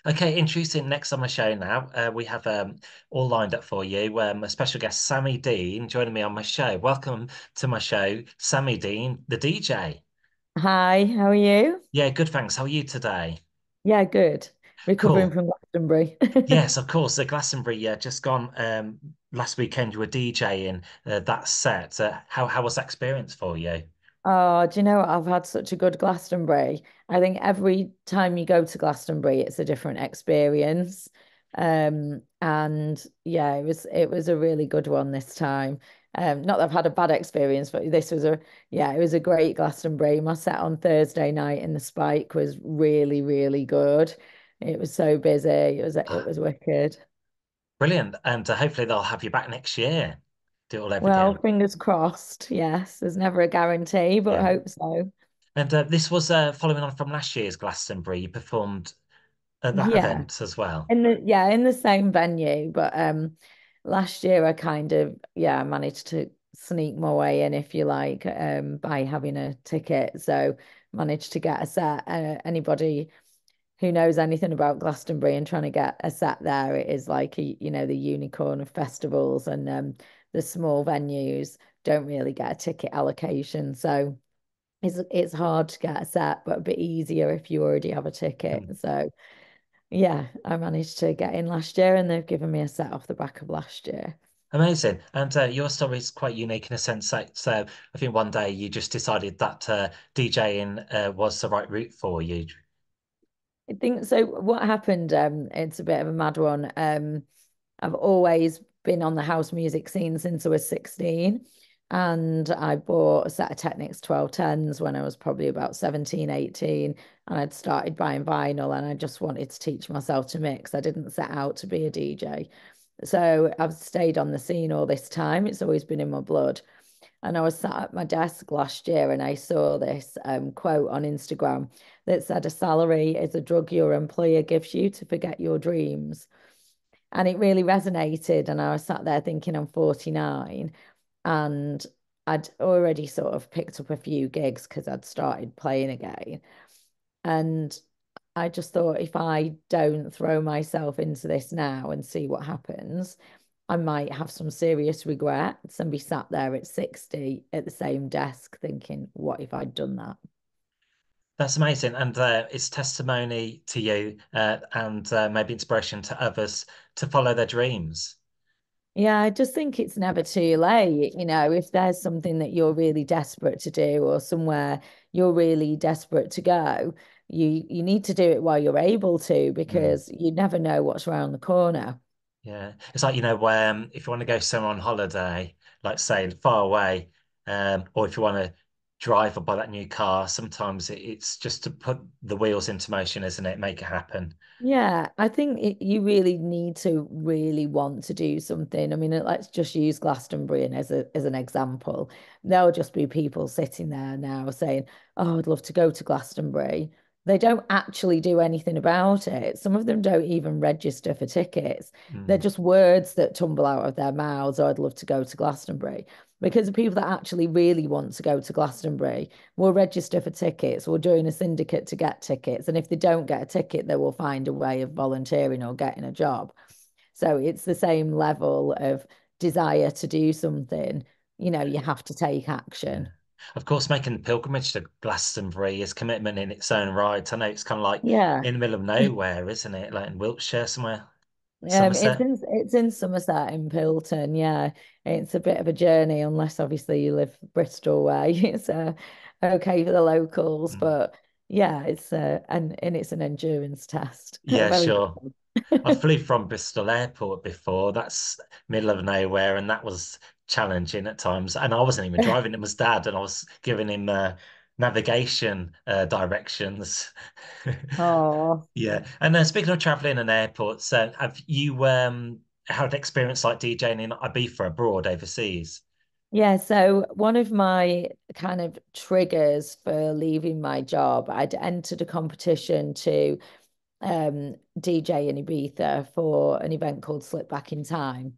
Okay, introducing next on my show now. We have all lined up for you. A special guest, Sammy Dean, joining me on my show. Welcome to my show, Sammy Dean, the DJ. Hi, how are you? Yeah, good, thanks. How are you today? Yeah, good. Recovering Cool. from Glastonbury. Yes, of course. The Glastonbury, just gone last weekend. You were DJing that set. How was that experience for you? Oh, do you know what? I've had such a good Glastonbury. I think every time you go to Glastonbury, it's a different experience. And yeah, it was a really good one this time. Not that I've had a bad experience, but this was it was a great Glastonbury. My set on Thursday night in the Spike was really, really good. It was so busy. It was wicked. Brilliant. And hopefully they'll have you back next year. Do it all over Well, again. fingers crossed. Yes, there's never a guarantee, but Yeah. I hope so. And this was following on from last year's Glastonbury. You performed at that Yeah. event as well. In the same venue, but last year I kind of managed to sneak my way in, if you like, by having a ticket. So managed to get a set. Anybody who knows anything about Glastonbury and trying to get a set there, it is like the unicorn of festivals, and the small venues don't really get a ticket allocation. So it's hard to get a set, but a bit easier if you already have a ticket. Mm. So yeah, I managed to get in last year, and they've given me a set off the back of last year. Amazing. And your story is quite unique in a sense that so I think one day you just decided that DJing was the right route for you. I think so. What happened? It's a bit of a mad one. I've always been on the house music scene since I was 16. And I bought a set of Technics 1210s when I was probably about 17, 18. And I'd started buying vinyl, and I just wanted to teach myself to mix. I didn't set out to be a DJ. So I've stayed on the scene all this time. It's always been in my blood. And I was sat at my desk last year, and I saw this quote on Instagram that said, "A salary is a drug your employer gives you to forget your dreams." And it really resonated. And I was sat there thinking, I'm 49, and I'd already sort of picked up a few gigs because I'd started playing again. And I just thought, if I don't throw myself into this now and see what happens, I might have some serious regrets and be sat there at 60 at the same desk thinking, what if I'd done that? That's amazing. And it's testimony to you and maybe inspiration to others to follow their dreams. Yeah, I just think it's never too late. If there's something that you're really desperate to do, or somewhere you're really desperate to go, you need to do it while you're able to, Mm. because you never know what's around the corner. Yeah. It's like, if you want to go somewhere on holiday, like say far away, or if you want to drive or buy that new car, sometimes it's just to put the wheels into motion, isn't it? Make it happen. Yeah, I think you really need to really want to do something. I mean, let's just use Glastonbury as an example. There'll just be people sitting there now saying, "Oh, I'd love to go to Glastonbury." They don't actually do anything about it. Some of them don't even register for tickets. They're Mm. just words that tumble out of their mouths. "Oh, I'd love to go to Glastonbury." Because the people that actually really want to go to Glastonbury will register for tickets. We'll join a syndicate to get tickets. And if they don't get a ticket, they will find a way of volunteering or getting a job. So it's the same level of desire to do something. You have to take Yeah. action. Of course, making the pilgrimage to Glastonbury is commitment in its own right. I know it's kind of like Yeah. in the middle of nowhere, isn't it? Like in Wiltshire somewhere, It's Somerset. in Somerset in Pilton. Yeah, it's a bit of a journey, unless obviously you live Bristol way. It's okay for the locals, Mm. but yeah, and it's an endurance test. Yeah, Very sure. good. I flew from Bristol Airport before. That's middle of nowhere, and that was challenging at times. And I wasn't even driving; it was Dad, and I was giving him navigation directions. Oh, Yeah. And speaking of traveling and airports, have you had an experience like DJing in Ibiza abroad, overseas? yeah. So one of my kind of triggers for leaving my job, I'd entered a competition to DJ in Ibiza for an event called Slip Back in Time.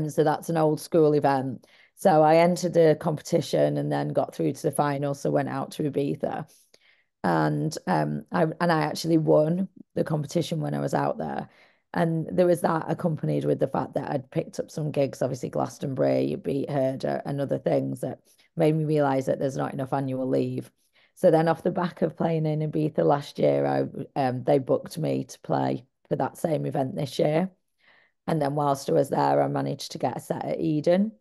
So that's an old school event. So I entered the competition and then got through to the final. So went out to Ibiza, and I actually won. the competition when I was out there. And there was that accompanied with the fact that I'd picked up some gigs, obviously Glastonbury, Beat Herder, and other things that made me realize that there's not enough annual leave. So then, off the back of playing in Ibiza last year, they booked me to play for that same event this year. And then whilst I was there, I managed to get a set at Eden.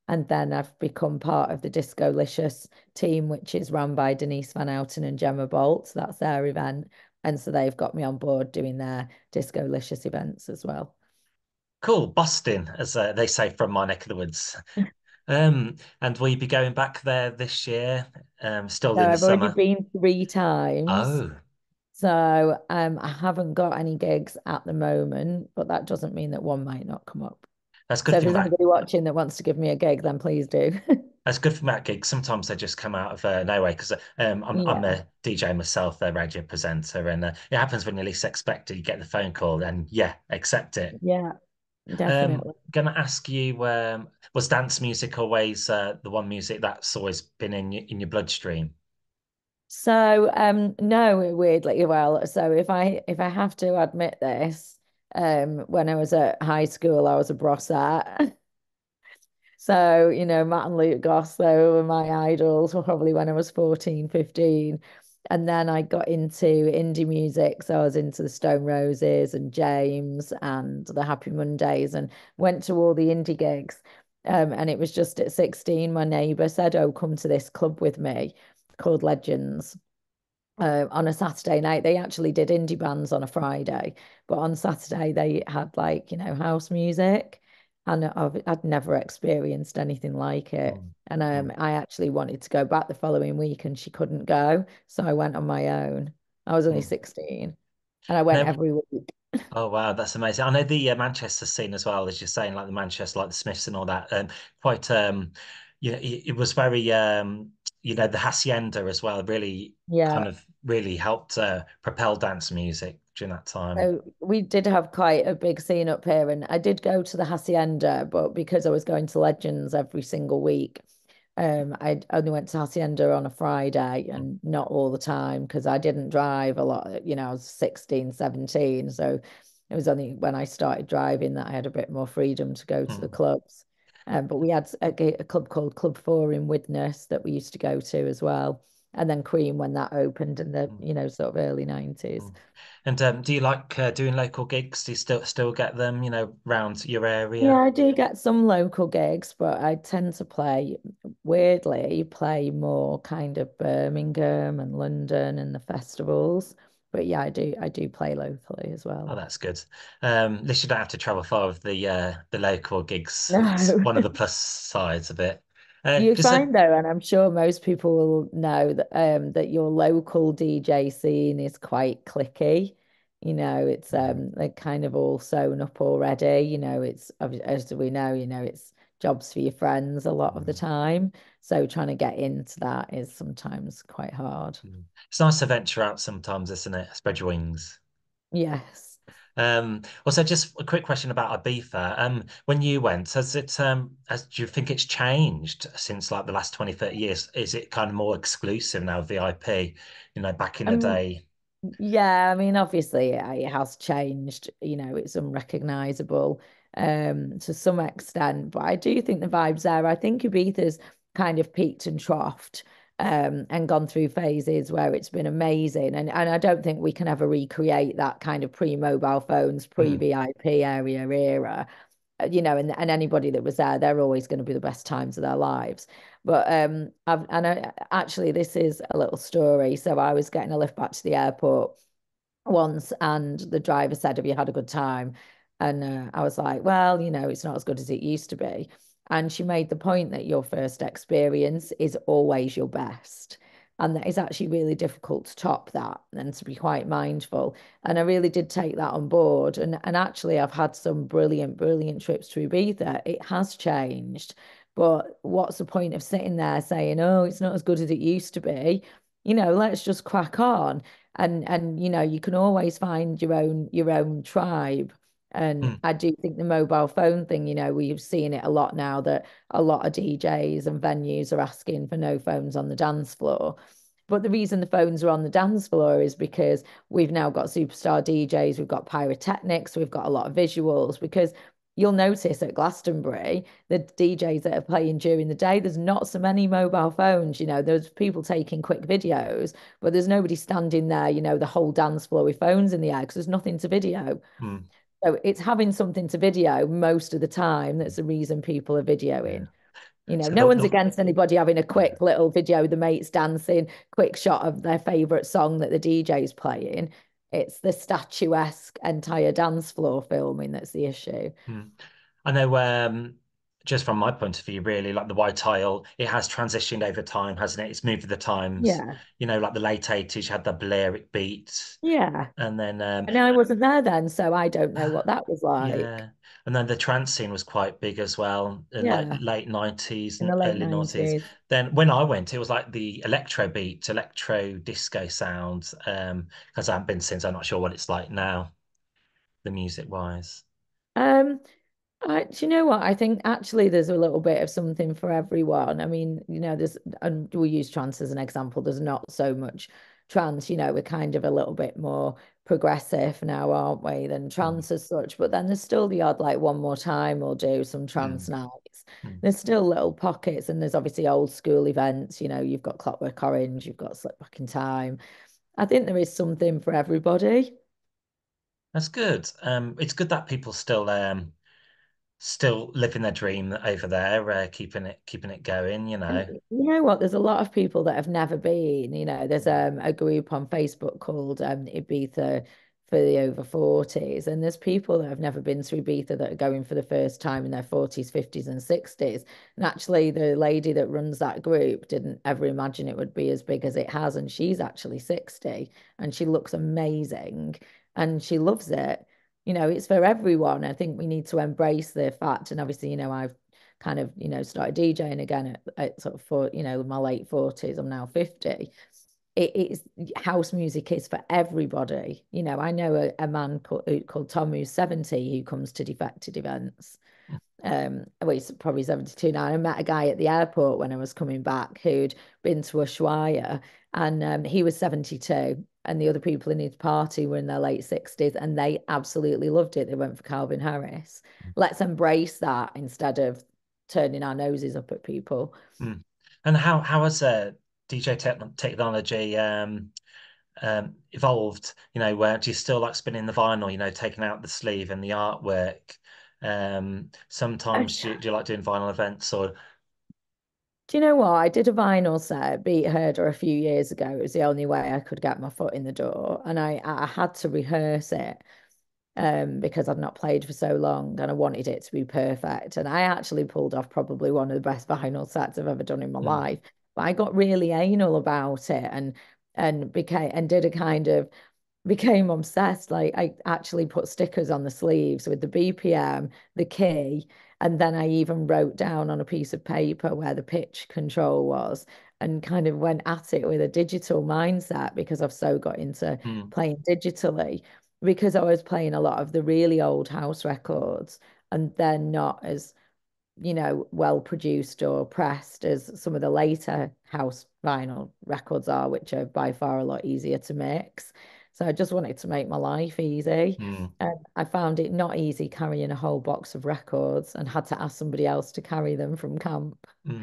And then I've become part of the Discolicious team, which is run by Denise Van Outen and Gemma Bolt. So that's their event. And so they've got me on board doing their Discolicious events as well. Cool, Boston, as they say from my neck of the woods. And will you be going back there this year? Still So in the I've already summer? been 3 times. Oh, So I haven't got any gigs at the moment, but that doesn't mean that one might not come up. that's So good if thing there's about anybody watching that wants to give me a gig, then please do. that's good thing about gigs. Sometimes they just come out of nowhere because I'm Yeah, a DJ myself, a radio presenter, and it happens when you least expect it. You get the phone call, and yeah, accept it. yeah, definitely. Gonna ask you, was dance music always the one music that's always been in your bloodstream? So no, weirdly, well, so if I have to admit this, when I was at high school, I was a brossette. So, Matt and Luke Goss, they were my idols probably when I was 14, 15. And then I got into indie music. So I was into the Stone Roses and James and the Happy Mondays and went to all the indie gigs. And it was just at 16, my neighbour said, "Oh, come to this club with me called Legends." On a Saturday night. They actually did indie bands on a Friday, but on Saturday they had like, house music, and I'd never experienced anything like it. Mm, And mm. I actually wanted to go back the following week, and she couldn't go, so I went on my own. I was only Mm. 16, and I went No, every week. oh wow, that's amazing. I know the Manchester scene as well, as you're saying, like the Manchester, like the Smiths and all that. Quite, it was very, the hacienda as well. Really, Yeah. kind of, really helped propel dance music during that time. So we did have quite a big scene up here, and I did go to the Hacienda, but because I was going to Legends every single week, I only went to Hacienda on a Friday and not all the time because I didn't drive a lot. I was 16, 17. So it was only when I started driving that I had a bit more freedom to go to the Mm, clubs. But we had a club called Club 4 in Widnes that we used to go to as well. And then Cream when that opened in the, mm, sort of early 90s. mm. And do you like doing local gigs? Do you still get them, round your Yeah, area? I do get some local gigs, but I tend to play more kind of Birmingham and London and the festivals. But yeah, I do play locally as Oh, well. that's good. At least you don't have to travel far with the local gigs. It's No. one of the plus sides of it. You Just a find though, and I'm sure most people will know that your local DJ scene is quite clicky. It's Mm, they're kind of all sewn up already. It's as we know, it's jobs for your friends a lot of the mm, time. So trying to get into that is sometimes quite hard. mm. It's nice to venture out sometimes, isn't it? Spread your wings. Yes. Also, just a quick question about Ibiza. When you went, do you think it's changed since like the last 20, 30 years? Is it kind of more exclusive now, VIP? Back in the Um, day. Yeah, I mean, obviously it has changed, it's unrecognizable to some extent, but I do think the vibes there. I think Ibiza's kind of peaked and troughed and gone through phases where it's been amazing. And I don't think we can ever recreate that kind of pre-mobile phones, Mm, pre-VIP area era. And anybody that was there, they're always going to be the best times of their lives. But actually, this is a little story. So I was getting a lift back to the airport once, and the driver said, "Have you had a good time?" And I was like, "Well, it's not as good as it used to be." And she made the point that your first experience is always your best. And that is actually really difficult to top that and to be quite mindful. And I really did take that on board. And actually, I've had some brilliant, brilliant trips to Ibiza. It has changed. But what's the point of sitting there saying, "Oh, it's not as good as it used to be"? Let's just crack on. And you can always find your own tribe. And mm, I do think the mobile phone thing, we've seen it a lot now that a lot of DJs and venues are asking for no phones on the dance floor. But the reason the phones are on the dance floor is because we've now got superstar DJs, we've got pyrotechnics, we've got a lot of visuals. Because you'll notice at Glastonbury, the DJs that are playing during the day, there's not so many mobile phones. There's people taking quick videos, but there's nobody standing there, the whole dance floor with phones in the air because there's nothing to video. Mm, So it's having something to video most of the time that's the reason people are yeah. videoing. So No one's against anybody having a quick little video, the mates dancing, quick shot of their favorite song that the DJ's playing. It's the statuesque entire dance floor filming that's the issue. mm. I know, just from my point of view, really, like the white tile, it has transitioned over time, hasn't it? It's moved with the times. Yeah. Like the late 80s, you had the Balearic beat, Yeah. and then And I wasn't there then, so I don't know what that was like. yeah, and then the trance scene was quite big as well, in like Yeah. late 90s In and the late early noughties. 90s. Then when I went, it was like the electro beat, electro disco sound. Because I haven't been since, I'm not sure what it's like now, the music wise. Um, do you know what? I think actually there's a little bit of something for everyone. I mean, there's, and we'll use trance as an example. There's not so much trance, we're kind of a little bit more progressive now, aren't we, than Mm, trance as such. But then there's still the odd, like, one more time we'll do some trance mm, nights. mm. There's still little pockets, and there's obviously old school events. You've got Clockwork Orange, you've got Slip Back in Time. I think there is something for everybody. That's good. It's good that people still living their dream over there, keeping it going, And you know what? There's a lot of people that have never been. There's a group on Facebook called Ibiza for the over 40s, and there's people that have never been to Ibiza that are going for the first time in their 40s, 50s, and 60s. And actually, the lady that runs that group didn't ever imagine it would be as big as it has, and she's actually 60, and she looks amazing, and she loves it. It's for everyone. I think we need to embrace the fact, and obviously, I've kind of, started DJing again at sort of my late 40s. I'm now 50. It's house music is for everybody. I know a man called Tom who's 70 who comes to defected events. Well, he's probably 72 now. I met a guy at the airport when I was coming back who'd been to Ushuaia, and he was 72, and the other people in his party were in their late 60s, and they absolutely loved it. They went for Calvin Harris. Let's embrace that instead of turning our noses up at people. Mm. And how has DJ technology evolved? Where do you still like spinning the vinyl? Taking out the sleeve and the artwork. Sometimes do you like doing vinyl events or? Do you know what? I did a vinyl set at Beat Herder a few years ago. It was the only way I could get my foot in the door, and I had to rehearse it because I'd not played for so long and I wanted it to be perfect. And I actually pulled off probably one of the best vinyl sets I've ever done in my Mm, life. But I got really anal about it and did a kind of became obsessed. Like I actually put stickers on the sleeves with the BPM, the key, and then I even wrote down on a piece of paper where the pitch control was and kind of went at it with a digital mindset because I've so got into mm, playing digitally because I was playing a lot of the really old house records and they're not as well produced or pressed as some of the later house vinyl records are, which are by far a lot easier to mix. So I just wanted to make my life easy. mm, And I found it not easy carrying a whole box of records and had to ask somebody else to carry them from camp. mm.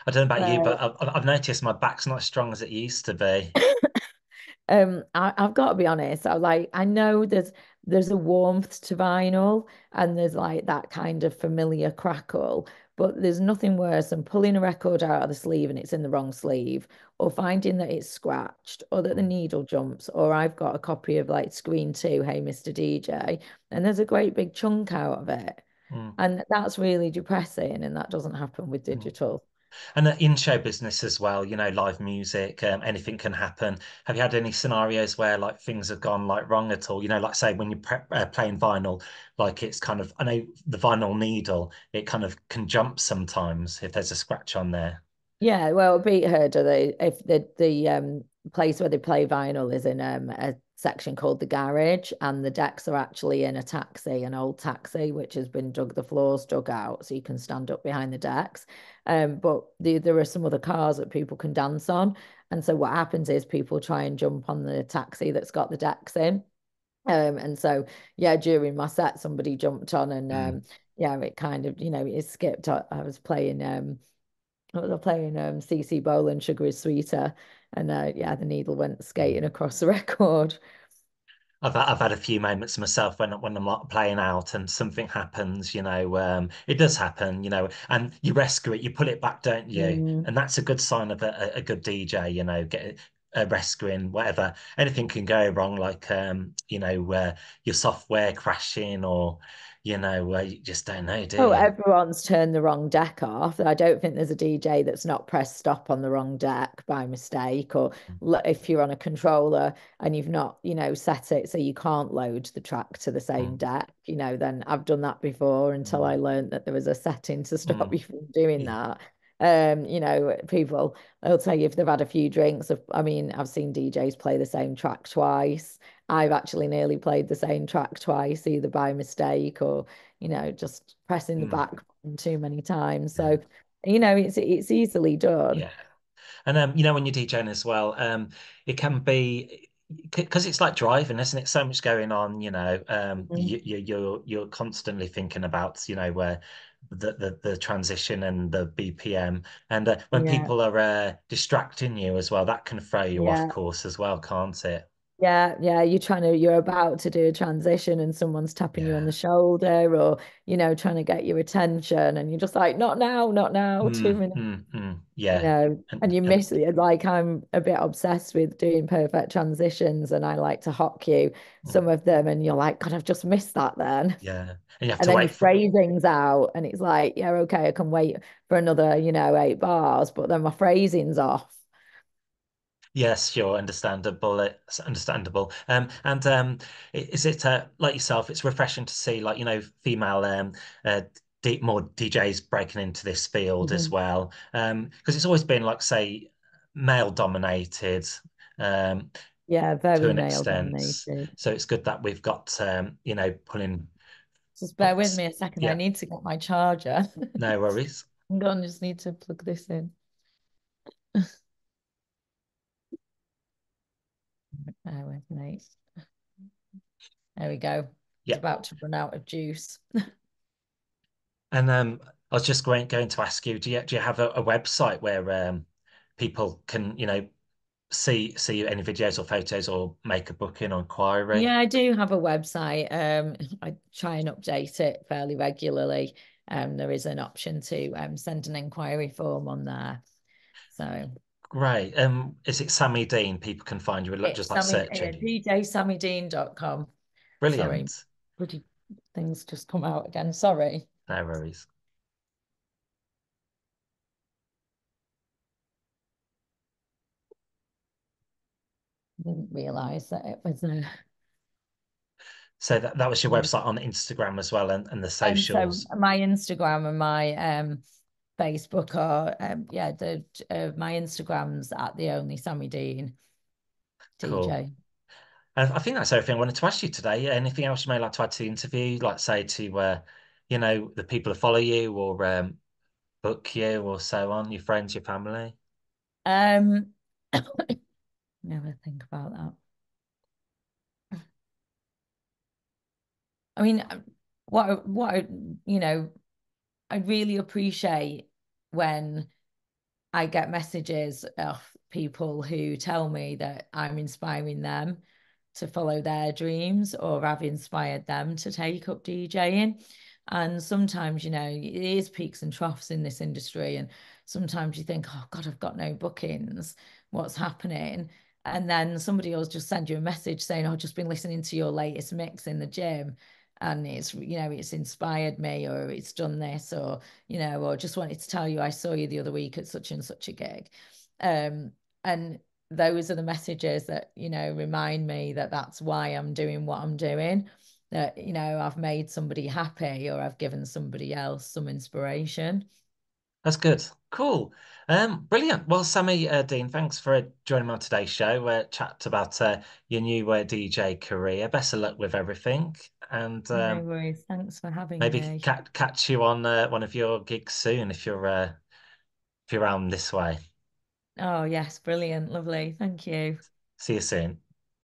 I don't know about you, but So I've noticed my back's not as strong as it used to be. I've got to be honest. I know there's a warmth to vinyl and there's like that kind of familiar crackle, but there's nothing worse than pulling a record out of the sleeve and it's in the wrong sleeve, or finding that it's scratched, or that the Mm, needle jumps, or I've got a copy of like Screen 2, Hey Mr. DJ, and there's a great big chunk out of it. mm, And that's really depressing, and that doesn't happen with mm. digital. And the in-show business as well, live music, anything can happen. Have you had any scenarios where like things have gone like wrong at all? Like say when you're playing vinyl, like it's kind of, I know the vinyl needle, it kind of can jump sometimes if there's a scratch on there. Yeah, well, Beat Herder, if the place where they play vinyl is in a section called the garage, and the decks are actually in a taxi, an old taxi, which has been dug, the floors dug out, so you can stand up behind the decks. But there are some other cars that people can dance on, And so what happens is people try and jump on the taxi that's got the decks in. And so yeah, during my set, somebody jumped on and Mm, yeah, it kind of, it skipped. I was playing CC Boland, Sugar is Sweeter, and yeah, the needle went mm. skating across the record. I've had a few moments myself when I'm not playing out and something happens, it does happen, and you rescue it, you pull it back, don't you? Mm. And that's a good sign of a good DJ, get a rescuing whatever. Anything can go wrong, like your software crashing or you just don't know, do Oh, you? everyone's turned the wrong deck off. I don't think there's a DJ that's not pressed stop on the wrong deck by mistake, or if you're on a controller and you've not, set it so you can't load the track to the same Mm, deck, then I've done that before until mm, I learned that there was a setting to stop mm. you from doing Yeah. that. People, they'll tell you if they've had a few drinks. I mean, I've seen DJs play the same track twice. I've actually nearly played the same track twice, either by mistake or just pressing the Mm, back button too many times. yeah. So, it's easily done. Yeah. And when you're DJing as well, it can be because it's like driving, isn't it? So much going on, Mhm. you're constantly thinking about, where the transition and the BPM. And when Yeah, people are distracting you as well, that can throw you off yeah, course as well, can't it? yeah, yeah. You're about to do a transition and someone's tapping you on Yeah. the shoulder or, trying to get your attention and you're just like, not now, not now, 2 minutes. Yeah. And you And miss it. Like I'm a bit obsessed with doing perfect transitions and I like to hock you some of them and you're like, God, I've just missed that then. yeah. And you have And to then wait your for phrasing's out and it's like, yeah, okay, I can wait for another, 8 bars, but then my phrasing's off. Yes, sure, understandable. It's understandable. And is it like yourself? It's refreshing to see, like female d more DJs breaking into this field as Mhm. well. Because it's always been like, say, male dominated, um, Yeah, to very an male extent. dominated. So it's good that we've got pulling. Just bear with me a second. I Yeah, need to get my charger. no worries. I'm going to just need to plug this in. Bear with me. There we go. It's Yeah, about to run out of juice. and I was just going to ask you, do you have a website where people can see any videos or photos or make a booking or inquiry? Yeah, I do have a website. I try and update it fairly regularly. There is an option to send an inquiry form on there. So Great. Is it Sammy Dean? People can find you just it's like Sammy, searching. DJSammyDean.com. Sorry, Brilliant. bloody things just come out again. Sorry. No worries. I didn't realize that it was a. So that was your website on Instagram as well and the So socials. my Instagram and my Facebook are yeah, the my Instagram's at the only Sammy Dean Cool. DJ. I think that's everything I wanted to ask you today. Anything else you may like to add to the interview, like say to the people who follow you or book you or so on, your friends, your family? Um, never think about that. I mean, you know, I really appreciate when I get messages of people who tell me that I'm inspiring them to follow their dreams or I've inspired them to take up DJing. And sometimes, it is peaks and troughs in this industry. And sometimes you think, oh God, I've got no bookings. What's happening? And then somebody will just send you a message saying, oh, I've just been listening to your latest mix in the gym. And it's inspired me, or it's done this, or just wanted to tell you I saw you the other week at such and such a gig. And those are the messages that, remind me that that's why I'm doing what I'm doing, that, I've made somebody happy or I've given somebody else some inspiration. That's good. Cool. Brilliant. Well, Sammy Dean, thanks for joining me on today's show. Chat about your new DJ career. Best of luck with everything, and No worries. Thanks for having maybe me. catch you on one of your gigs soon if you're around this way. Oh, yes, brilliant. Lovely. Thank you. See you soon.